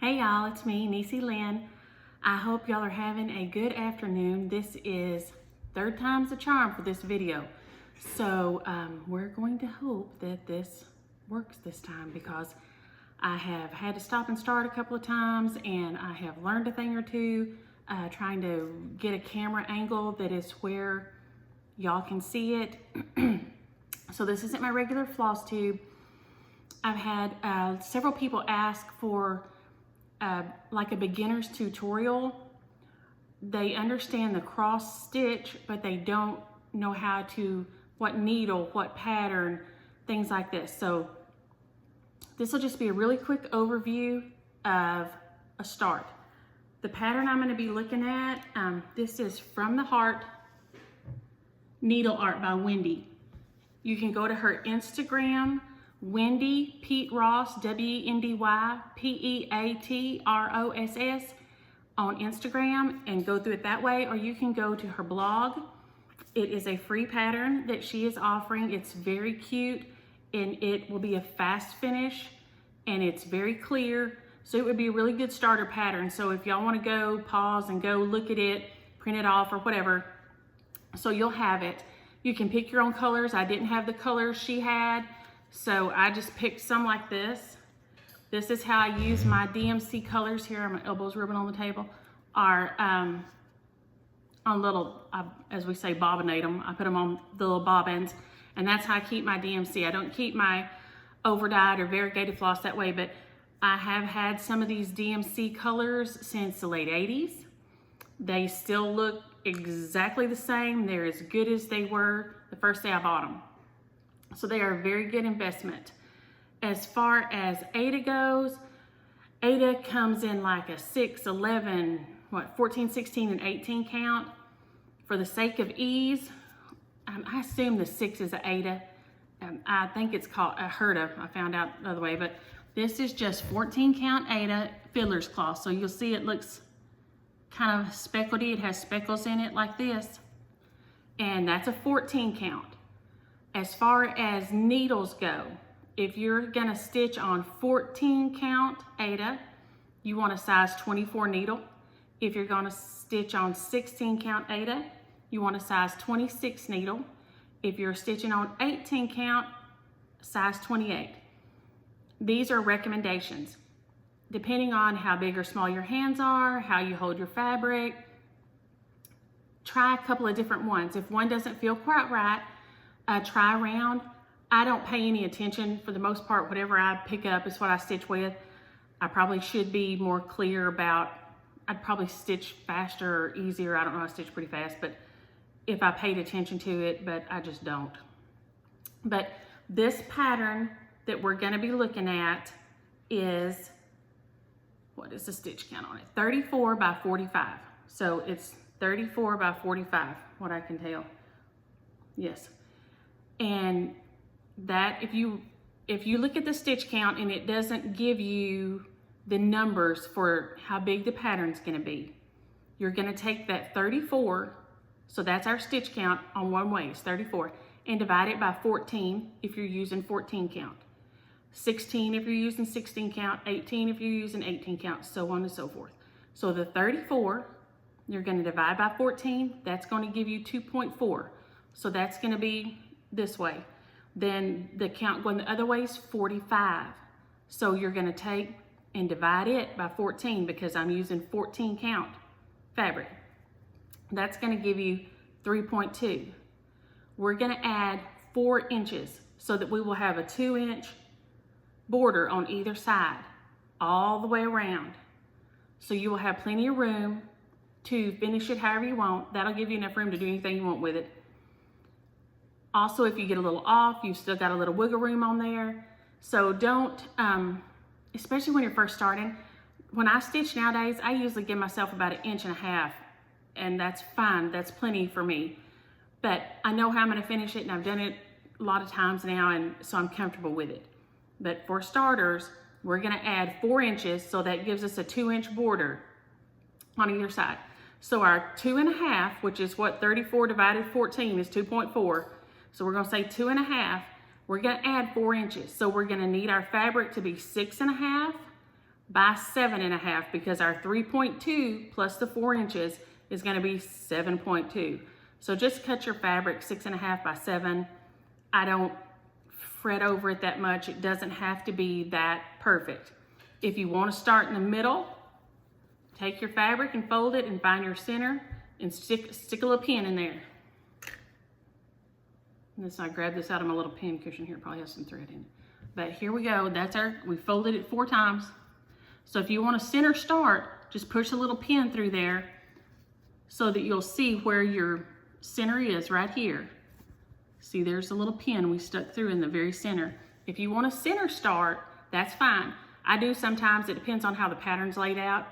Hey y'all, it's me, Niecy Lynn. I hope y'all are having a good afternoon. This is third time's the charm for this video. So we're going to hope that this works this time because I have had to stop and start a couple of times and I have learned a thing or two trying to get a camera angle that is where y'all can see it. So this isn't my regular floss tube. I've had several people ask for like a beginner's tutorial. They understand the cross stitch, but they don't know what needle, what pattern, things like this. So this will just be a really quick overview of a start. The pattern I'm going to be looking at, this is From the Heart Needle Art by Wendy. You can go to her Instagram, Wendy Pete Ross, W-E-N-D-Y P-E-A-T-R-O-S-S on Instagram and go through it that way, or you can go to her blog. It is a free pattern that she is offering. It's very cute and it will be a fast finish and it's very clear. So it would be a really good starter pattern. So if y'all want to go pause and go look at it, print it off or whatever, so you'll have it. You can pick your own colors. I didn't have the colors she had, so I just picked some like this. This is how I use my DMC colors here. My elbows rubbing on the table. Are on little, as we say, bobbinate them. I put them on the little bobbins, and that's how I keep my DMC. I don't keep my over-dyed or variegated floss that way, but I have had some of these DMC colors since the late 80s. They still look exactly the same. They're as good as they were the first day I bought them. So they are a very good investment. As far as Aida goes, Aida comes in like a 6, 11, 14, 16, and 18 count. For the sake of ease, I assume the 6 is an Aida. I think it's called a Herta. I found out the other way, but this is just 14 count Aida fiddler's cloth. So you'll see it looks kind of speckledy. It has speckles in it like this. And that's a 14 count. As far as needles go, if you're gonna stitch on 14 count Aida, you want a size 24 needle. If you're gonna stitch on 16 count Aida, you want a size 26 needle. If you're stitching on 18 count, size 28. These are recommendations. Depending on how big or small your hands are, how you hold your fabric, try a couple of different ones. If one doesn't feel quite right, try around. I don't pay any attention for the most part. Whatever I pick up is what I stitch with. I probably should be more clear about, I'd probably stitch faster or easier. I don't know, I stitch pretty fast, but if I paid attention to it, but I just don't. But this pattern that we're gonna be looking at is, what is the stitch count on it? 34 by 45. So it's 34 by 45, what I can tell. Yes. And that, if you look at the stitch count and it doesn't give you the numbers for how big the pattern's gonna be, you're gonna take that 34, so that's our stitch count on one way, it's 34, and divide it by 14 if you're using 14 count. 16 if you're using 16 count, 18 if you're using 18 count, so on and so forth. So the 34, you're gonna divide by 14, that's gonna give you 2.4. So that's gonna be this way. Then the count going the other way is 45. So you're gonna take and divide it by 14 because I'm using 14 count fabric. That's gonna give you 3.2. We're gonna add 4 inches so that we will have a 2-inch border on either side, all the way around. So you will have plenty of room to finish it however you want. That'll give you enough room to do anything you want with it. Also, if you get a little off, you've still got a little wiggle room on there. So don't, especially when you're first starting, when I stitch nowadays, I usually give myself about 1.5 inches, and that's fine, that's plenty for me. But I know how I'm gonna finish it, and I've done it a lot of times now, and so I'm comfortable with it. But for starters, we're gonna add 4 inches, so that gives us a 2-inch border on either side. So our 2.5, which is what 34 divided 14 is 2.4. So we're gonna say 2.5, we're gonna add 4 inches. So we're gonna need our fabric to be 6.5 by 7.5 because our 3.2 plus the 4 inches is going to be 7.2. So just cut your fabric 6.5 by 7. I don't fret over it that much. It doesn't have to be that perfect. If you want to start in the middle, take your fabric and fold it and find your center and stick a little pin in there. And this, I grabbed this out of my little pin cushion here, probably has some thread in it. But here we go, we folded it 4 times. So if you want a center start, just push a little pin through there so that you'll see where your center is right here. See, there's a little pin we stuck through in the very center. If you want a center start, that's fine. I do sometimes, it depends on how the pattern's laid out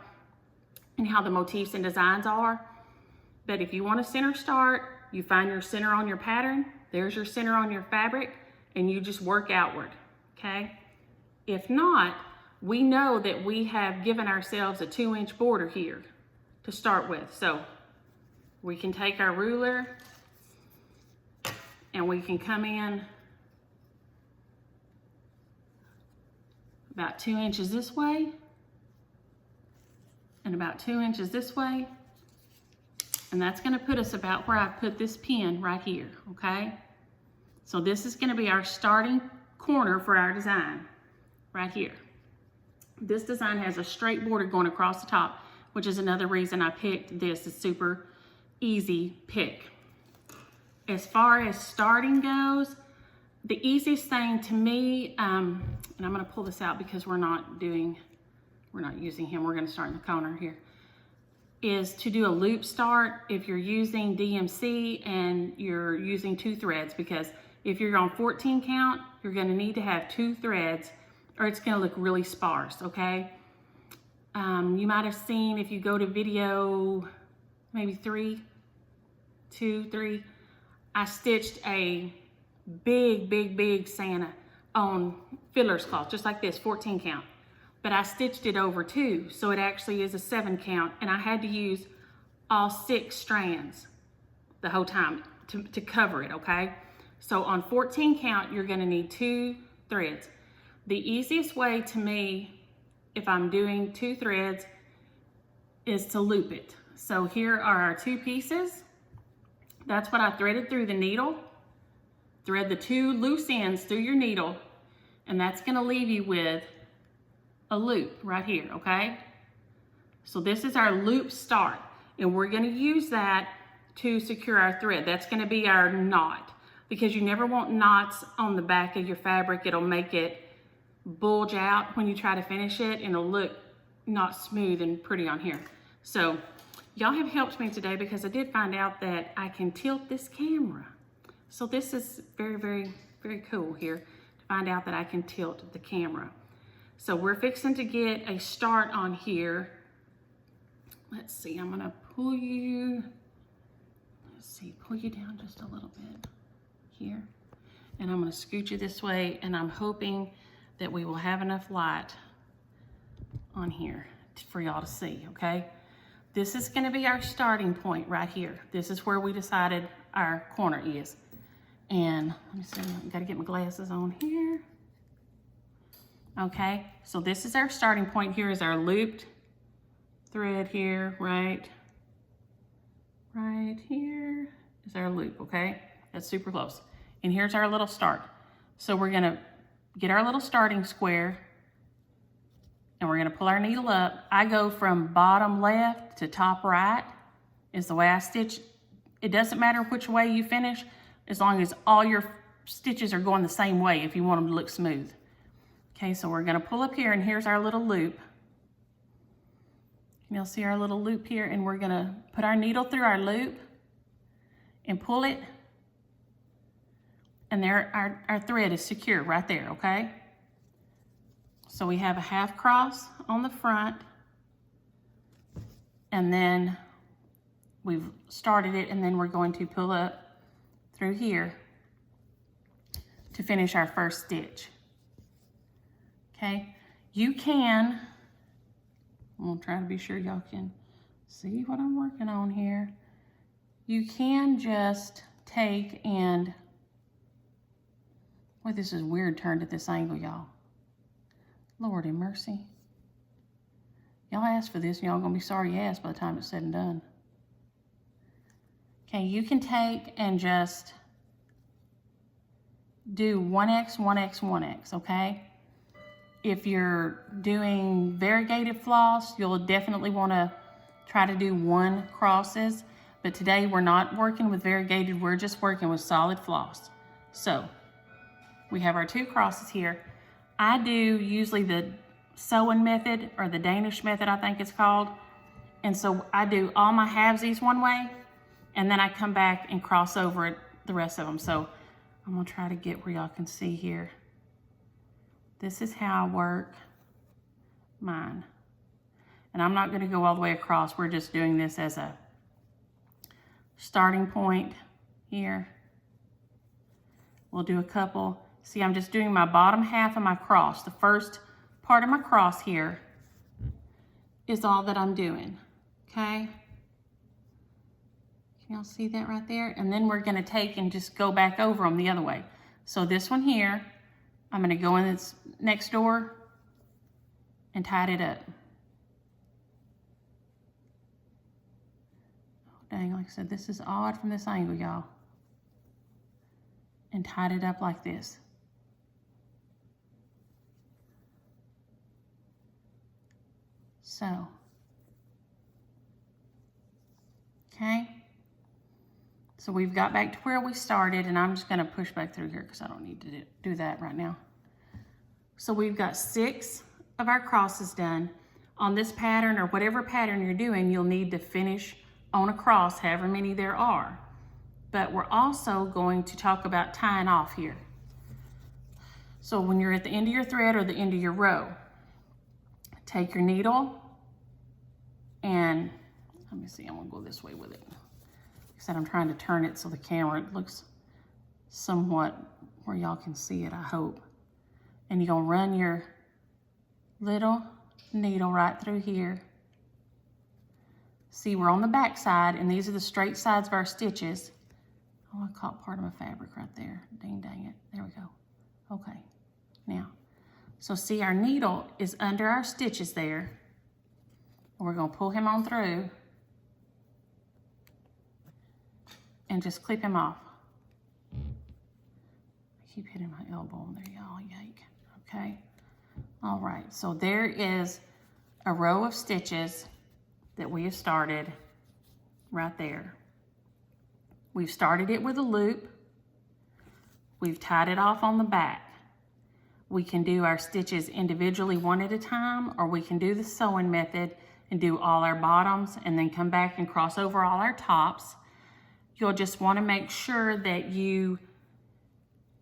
and how the motifs and designs are. But if you want a center start, you find your center on your pattern, there's your center on your fabric, and you just work outward, okay? If not, we know that we have given ourselves a 2-inch border here to start with. So we can take our ruler and we can come in about 2 inches this way and about 2 inches this way. And that's gonna put us about where I put this pin right here, okay? So this is gonna be our starting corner for our design, right here. This design has a straight border going across the top, which is another reason I picked this. It's super easy pick. As far as starting goes, the easiest thing to me, and I'm gonna pull this out because we're not using him, we're gonna start in the corner here, is to do a loop start if you're using DMC and you're using 2 threads, because if you're on 14 count, you're gonna need to have 2 threads or it's gonna look really sparse, okay? You might have seen, if you go to video, maybe 2, 3, I stitched a big Santa on fiddler's cloth, just like this, 14 count. But I stitched it over 2, so it actually is a 7 count, and I had to use all 6 strands the whole time to cover it, okay? So on 14 count, you're gonna need 2 threads. The easiest way to me, if I'm doing 2 threads, is to loop it. So here are our 2 pieces. That's what I threaded through the needle. Thread the 2 loose ends through your needle, and that's gonna leave you with a loop right here, okay? So this is our loop start, and we're gonna use that to secure our thread. That's gonna be our knot, because you never want knots on the back of your fabric. It'll make it bulge out when you try to finish it, and it'll look not smooth and pretty on here. So y'all have helped me today because I did find out that I can tilt this camera. So this is very cool here to find out that I can tilt the camera. So we're fixing to get a start on here. Let's see, I'm gonna pull you down just a little bit here. And I'm gonna scoot you this way, and I'm hoping that we will have enough light on here for y'all to see, okay? This is gonna be our starting point right here. This is where we decided our corner is. And let me see, I gotta get my glasses on here. Okay, so this is our starting point. Here is our looped thread here, right here is our loop, okay? That's super close. And here's our little start. So we're gonna get our little starting square, and we're gonna pull our needle up. I go from bottom left to top right is the way I stitch. It doesn't matter which way you finish, as long as all your stitches are going the same way if you want them to look smooth. Okay, so we're gonna pull up here, and here's our little loop. You'll see our little loop here, and we're gonna put our needle through our loop and pull it, and there our thread is secure right there, okay? So we have a half cross on the front, and then we've started it, and then we're going to pull up through here to finish our first stitch. Okay, you can, I'm gonna try to be sure y'all can see what I'm working on here. You can just take and, boy, this is weird turned at this angle, y'all. Lord have mercy. Y'all asked for this and y'all gonna be sorry you asked by the time it's said and done. Okay, you can take and just do 1x, 1x, 1x, okay? If you're doing variegated floss, you'll definitely wanna try to do 1 crosses, but today we're not working with variegated, we're just working with solid floss. So, we have our 2 crosses here. I do usually the sewing method, or the Danish method I think it's called. And so I do all my halvesies one way, and then I come back and cross over it, the rest of them. So I'm gonna try to get where y'all can see here. This is how I work mine. And I'm not gonna go all the way across. We're just doing this as a starting point here. We'll do a couple. See, I'm just doing my bottom half of my cross. The first part of my cross here is all that I'm doing, okay? Can y'all see that right there? And then we're gonna take and just go back over them the other way. So this one here, I'm gonna go in this next door and tie it up. Oh, dang, like I said, this is odd from this angle, y'all. And tied it up like this. So, okay. So we've got back to where we started, and I'm just gonna push back through here because I don't need to do that right now. So we've got 6 of our crosses done. On this pattern, or whatever pattern you're doing, you'll need to finish on a cross, however many there are. But we're also going to talk about tying off here. So when you're at the end of your thread or the end of your row, take your needle and, let me see, I'm gonna go this way with it. Like I said, I'm trying to turn it so the camera looks somewhat where y'all can see it, I hope. And you're gonna run your little needle right through here. See, we're on the back side, and these are the straight sides of our stitches. Oh, I caught part of my fabric right there. Dang it. There we go. Okay. Now, so see, our needle is under our stitches there. And we're going to pull him on through and just clip him off. I keep hitting my elbow on there, y'all. Yike. Okay. All right. So there is a row of stitches that we have started right there. We've started it with a loop. We've tied it off on the back. We can do our stitches individually one at a time, or we can do the sewing method and do all our bottoms and then come back and cross over all our tops. You'll just want to make sure that you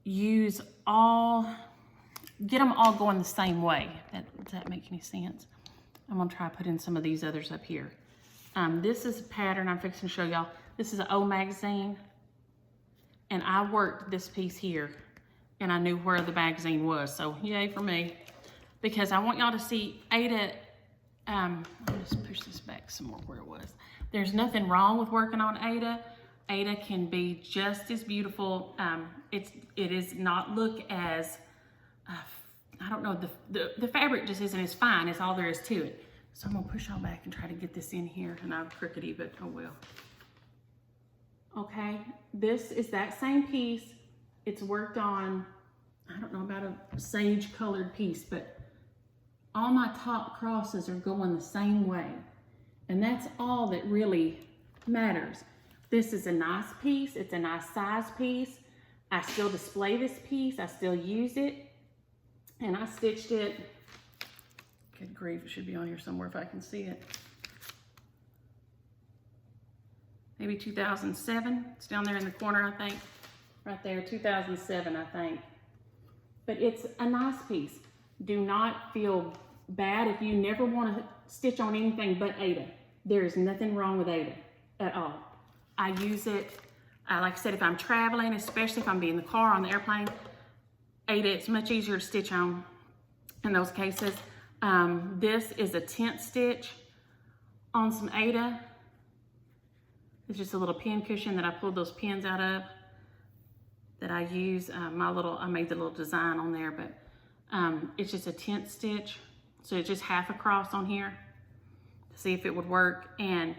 use get them all going the same way. Does that make any sense? I'm gonna try to put in some of these others up here. This is a pattern I'm fixing to show y'all. This is an old magazine, and I worked this piece here, and I knew where the magazine was, so yay for me. Because I want y'all to see Aida, let me just push this back some more where it was. There's nothing wrong with working on Aida. Aida can be just as beautiful. It is not look as, I don't know, the fabric just isn't as fine as all there is to it. So I'm gonna push y'all back and try to get this in here, and I'm crookedy, but oh well. Okay, this is that same piece. It's worked on, I don't know about a sage colored piece, but all my top crosses are going the same way. And that's all that really matters. This is a nice piece. It's a nice size piece. I still display this piece. I still use it. And I stitched it, good grief, it should be on here somewhere if I can see it. Maybe 2007. It's down there in the corner, I think. Right there, 2007, I think. But it's a nice piece. Do not feel bad if you never want to stitch on anything but Aida. There is nothing wrong with Aida at all. I use it, like I said, if I'm traveling, especially if I'm in the car, on the airplane, Aida, it's much easier to stitch on in those cases. This is a tent stitch on some Aida. It's just a little pin cushion that I pulled those pins out of that I use. I made the little design on there, but it's just a tent stitch. So it's just half across on here. to see if it would work. And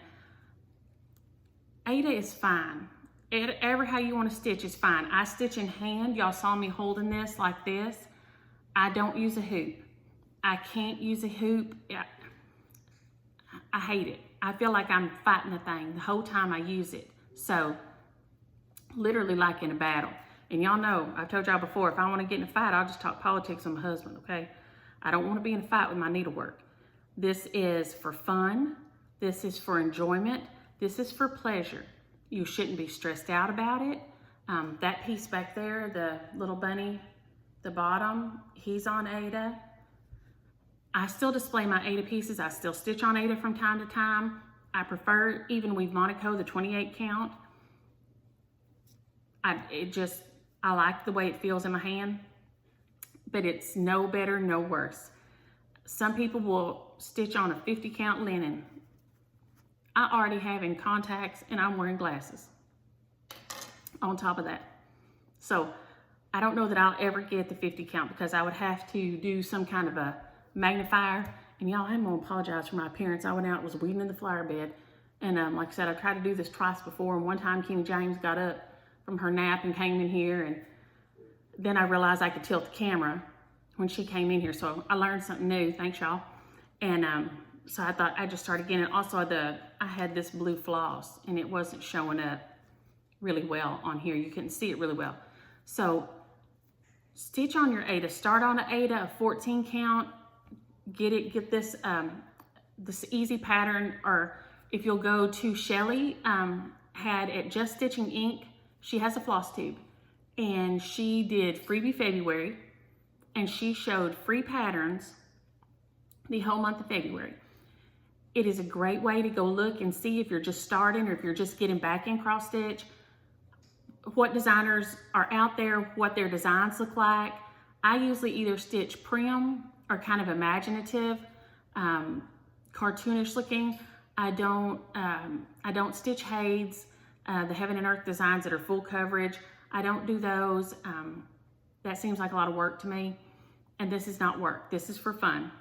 Aida is fine. Ever how you want to stitch is fine. I stitch in hand. Y'all saw me holding this like this. I don't use a hoop. I can't use a hoop. I hate it. I feel like I'm fighting the thing the whole time I use it. So literally like in a battle. And y'all know, I've told y'all before, if I want to get in a fight, I'll just talk politics with my husband, okay? I don't want to be in a fight with my needlework. This is for fun. This is for enjoyment. This is for pleasure. You shouldn't be stressed out about it. That piece back there, the little bunny, the bottom, he's on Aida. I still display my Aida pieces. I still stitch on Aida from time to time. I prefer even weave Monaco, the 28 count. I like the way it feels in my hand, but it's no better, no worse. Some people will stitch on a 50 count linen. I already have in contacts and I'm wearing glasses on top of that. So I don't know that I'll ever get the 50 count because I would have to do some kind of a magnifier. And y'all, I'm gonna apologize for my appearance. I went out, was weeding in the flower bed. And like I said, I tried to do this twice before. And one time King James got up from her nap and came in here. And then I realized I could tilt the camera when she came in here. So I learned something new, thanks y'all. And so I thought I'd just start again. And also I had this blue floss and it wasn't showing up really well on here. You couldn't see it really well. So stitch on your Aida. Start on an Aida, a 14 count. Get this this easy pattern, or if you'll go to Shelly, had at Just Stitching Ink, she has a floss tube and she did Freebie February and she showed free patterns the whole month of February. It is a great way to go look and see if you're just starting or if you're just getting back in cross stitch, what designers are out there, what their designs look like. I usually either stitch prim or kind of imaginative, cartoonish looking. I don't stitch Hades, the Heaven and Earth designs that are full coverage. I don't do those. That seems like a lot of work to me. And this is not work. This is for fun.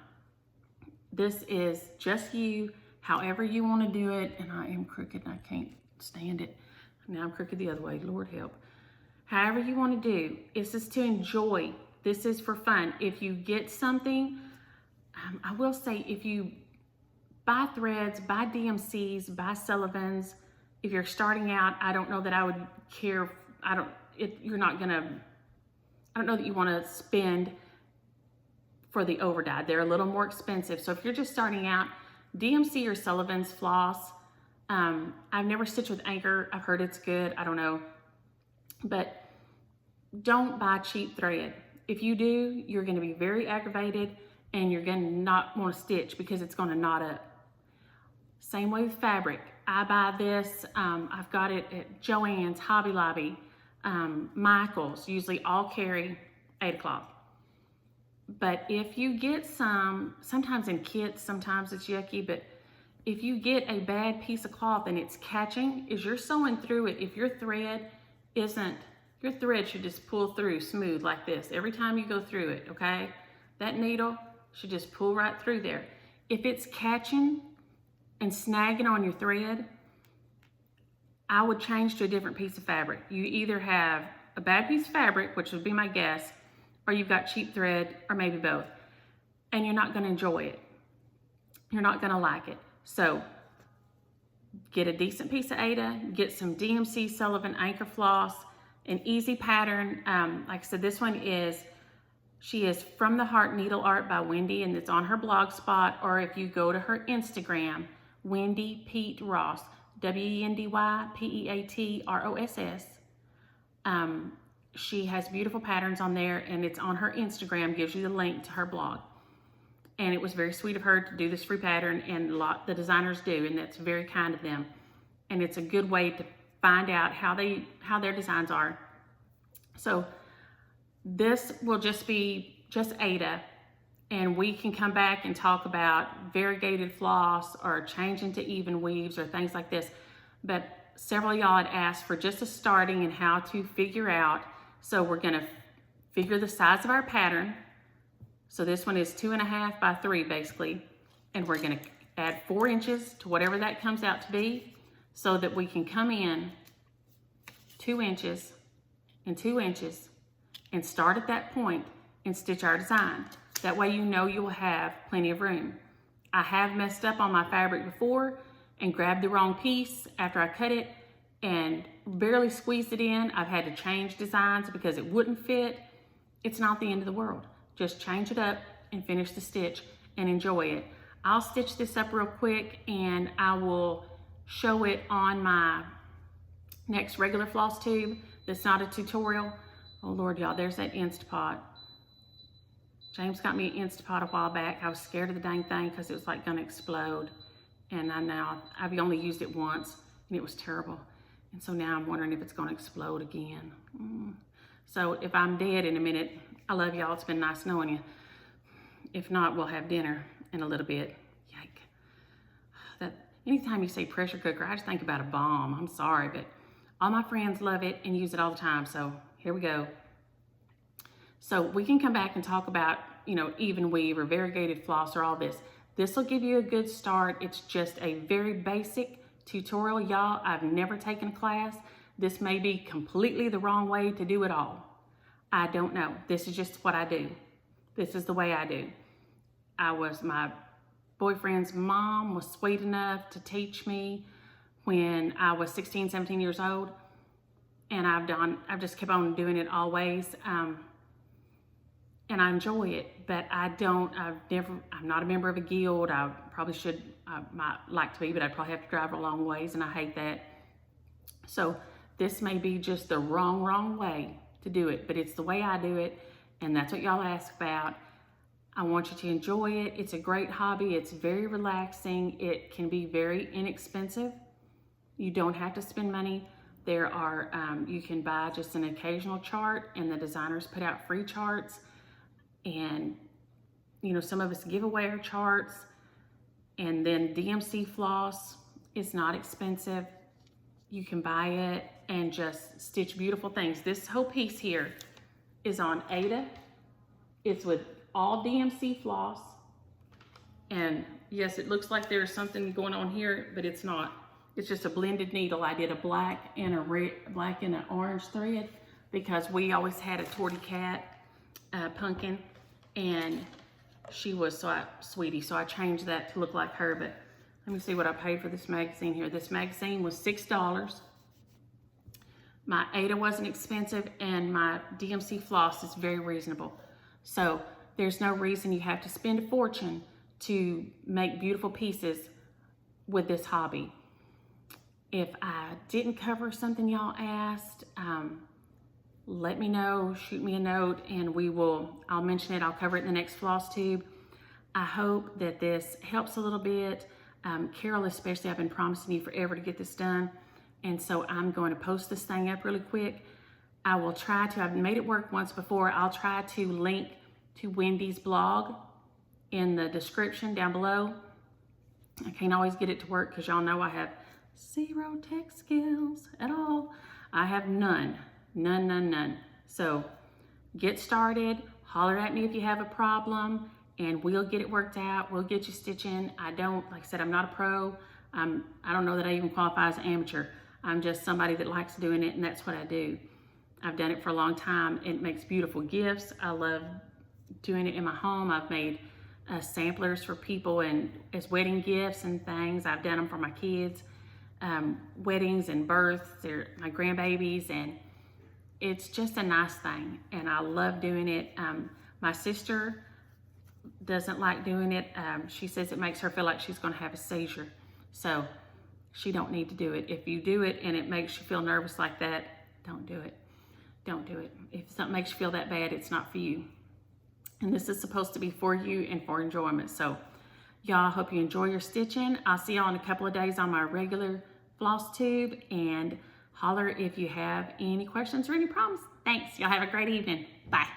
This is just you, however you want to do it. And I am crooked and I can't stand it. Now I'm crooked the other way, Lord help. However you want to do, it's just to enjoy. This is for fun. If you get something, I will say, if you buy threads, buy DMCs, buy Sullivan's, if you're starting out, I don't know that I would care. I don't know that you want to spend for the overdyed. They're a little more expensive. So if you're just starting out, DMC or Sullivan's floss. I've never stitched with Anchor. I've heard it's good. I don't know. But don't buy cheap thread. If you do, you're going to be very aggravated and you're going to not want to stitch because it's going to knot up. Same way with fabric. I buy this. I've got it at Joann's, Hobby Lobby, Michael's. Usually all carry 8 o'clock. But if you get sometimes in kits, sometimes it's yucky, but if you get a bad piece of cloth and it's catching, as you're sewing through it, if your thread should just pull through smooth like this every time you go through it, okay? That needle should just pull right through there. If it's catching and snagging on your thread, I would change to a different piece of fabric. You either have a bad piece of fabric, which would be my guess, or you've got cheap thread, or maybe both, and you're not gonna enjoy it. You're not gonna like it. So get a decent piece of Aida, get some DMC Sullivan Anchor floss, an easy pattern. Like I said, this one she is From the Heart Needle Art by Wendy, and it's on her blog spot, or if you go to her Instagram, Wendy Pete Ross, WendyPeatross. She has beautiful patterns on there, and it's on her Instagram, gives you the link to her blog. And it was very sweet of her to do this free pattern, and the designers do, and that's very kind of them. And it's a good way to find out how their designs are. So this will just be Aida, and we can come back and talk about variegated floss or changing to even weaves or things like this. But several of y'all had asked for just a starting and how to figure out. So we're gonna figure the size of our pattern. So this one is 2.5 by 3 basically. And we're gonna add 4 inches to whatever that comes out to be, so that we can come in 2 inches and 2 inches and start at that point and stitch our design. That way you know you will have plenty of room. I have messed up on my fabric before and grabbed the wrong piece after I cut it and barely squeezed it in. I've had to change designs because it wouldn't fit. It's not the end of the world. Just change it up and finish the stitch and enjoy it. I'll stitch this up real quick and I will show it on my next regular floss tube that's not a tutorial. Oh Lord, y'all, there's that Instapot. James got me an Instapot a while back. I was scared of the dang thing because it was like gonna explode. And I've only used it once and it was terrible. And so now I'm wondering if it's gonna explode again. So if I'm dead in a minute, I love y'all. It's been nice knowing you. If not, we'll have dinner in a little bit. Yike. Anytime you say pressure cooker, I just think about a bomb. I'm sorry, but all my friends love it and use it all the time. So here we go. So we can come back and talk about, even weave or variegated floss or all this. This will give you a good start. It's just a very basic tutorial, y'all. I've never taken a class. This may be completely the wrong way to do it all. I don't know. This is just what I do. This is the way I do. My boyfriend's mom was sweet enough to teach me when I was 16, 17 years old. And I've just kept on doing it always. And I enjoy it, but I'm not a member of a guild. I probably should, I might like to be, but I'd probably have to drive a long ways and I hate that. So this may be just the wrong way to do it, but it's the way I do it. And that's what y'all ask about. I want you to enjoy it. It's a great hobby. It's very relaxing. It can be very inexpensive. You don't have to spend money. There are, you can buy just an occasional chart and the designers put out free charts. And, some of us give away our charts. And then DMC floss is not expensive. You can buy it and just stitch beautiful things. This whole piece here is on Aida. It's with all DMC floss. And yes, it looks like there's something going on here, but it's not. It's just a blended needle. I did a black and an orange thread because we always had a tortie cat pumpkin, and she was so sweetie, so I changed that to look like her. But let me see what I paid for this magazine here. This magazine was $6. My Aida wasn't expensive, and my DMC floss is very reasonable. So there's no reason you have to spend a fortune to make beautiful pieces with this hobby. If I didn't cover something y'all asked, let me know, shoot me a note, and I'll mention it. I'll cover it in the next floss tube. I hope that this helps a little bit. Carol especially, I've been promising you forever to get this done. And so I'm going to post this thing up really quick. I will try to, I've made it work once before. I'll try to link to Wendy's blog in the description down below. I can't always get it to work because y'all know I have 0 tech skills at all. I have none. So get started, holler at me if you have a problem, and we'll get it worked out. We'll get you stitching. Like I said, I'm not a pro. I don't know that I even qualify as an amateur. I'm just somebody that likes doing it, and that's what I do. I've done it for a long time. It makes beautiful gifts. I love doing it in my home. I've made samplers for people and as wedding gifts and things. I've done them for my kids, weddings and births. They're my grandbabies, and it's just a nice thing, and I love doing it. My sister doesn't like doing it. She says it makes her feel like she's gonna have a seizure. So she don't need to do it. If you do it and it makes you feel nervous like that, don't do it. Don't do it. If something makes you feel that bad, it's not for you. And this is supposed to be for you and for enjoyment. So y'all, hope you enjoy your stitching. I'll see y'all in a couple of days on my regular floss tube, and holler if you have any questions or any problems. Thanks. Y'all have a great evening. Bye.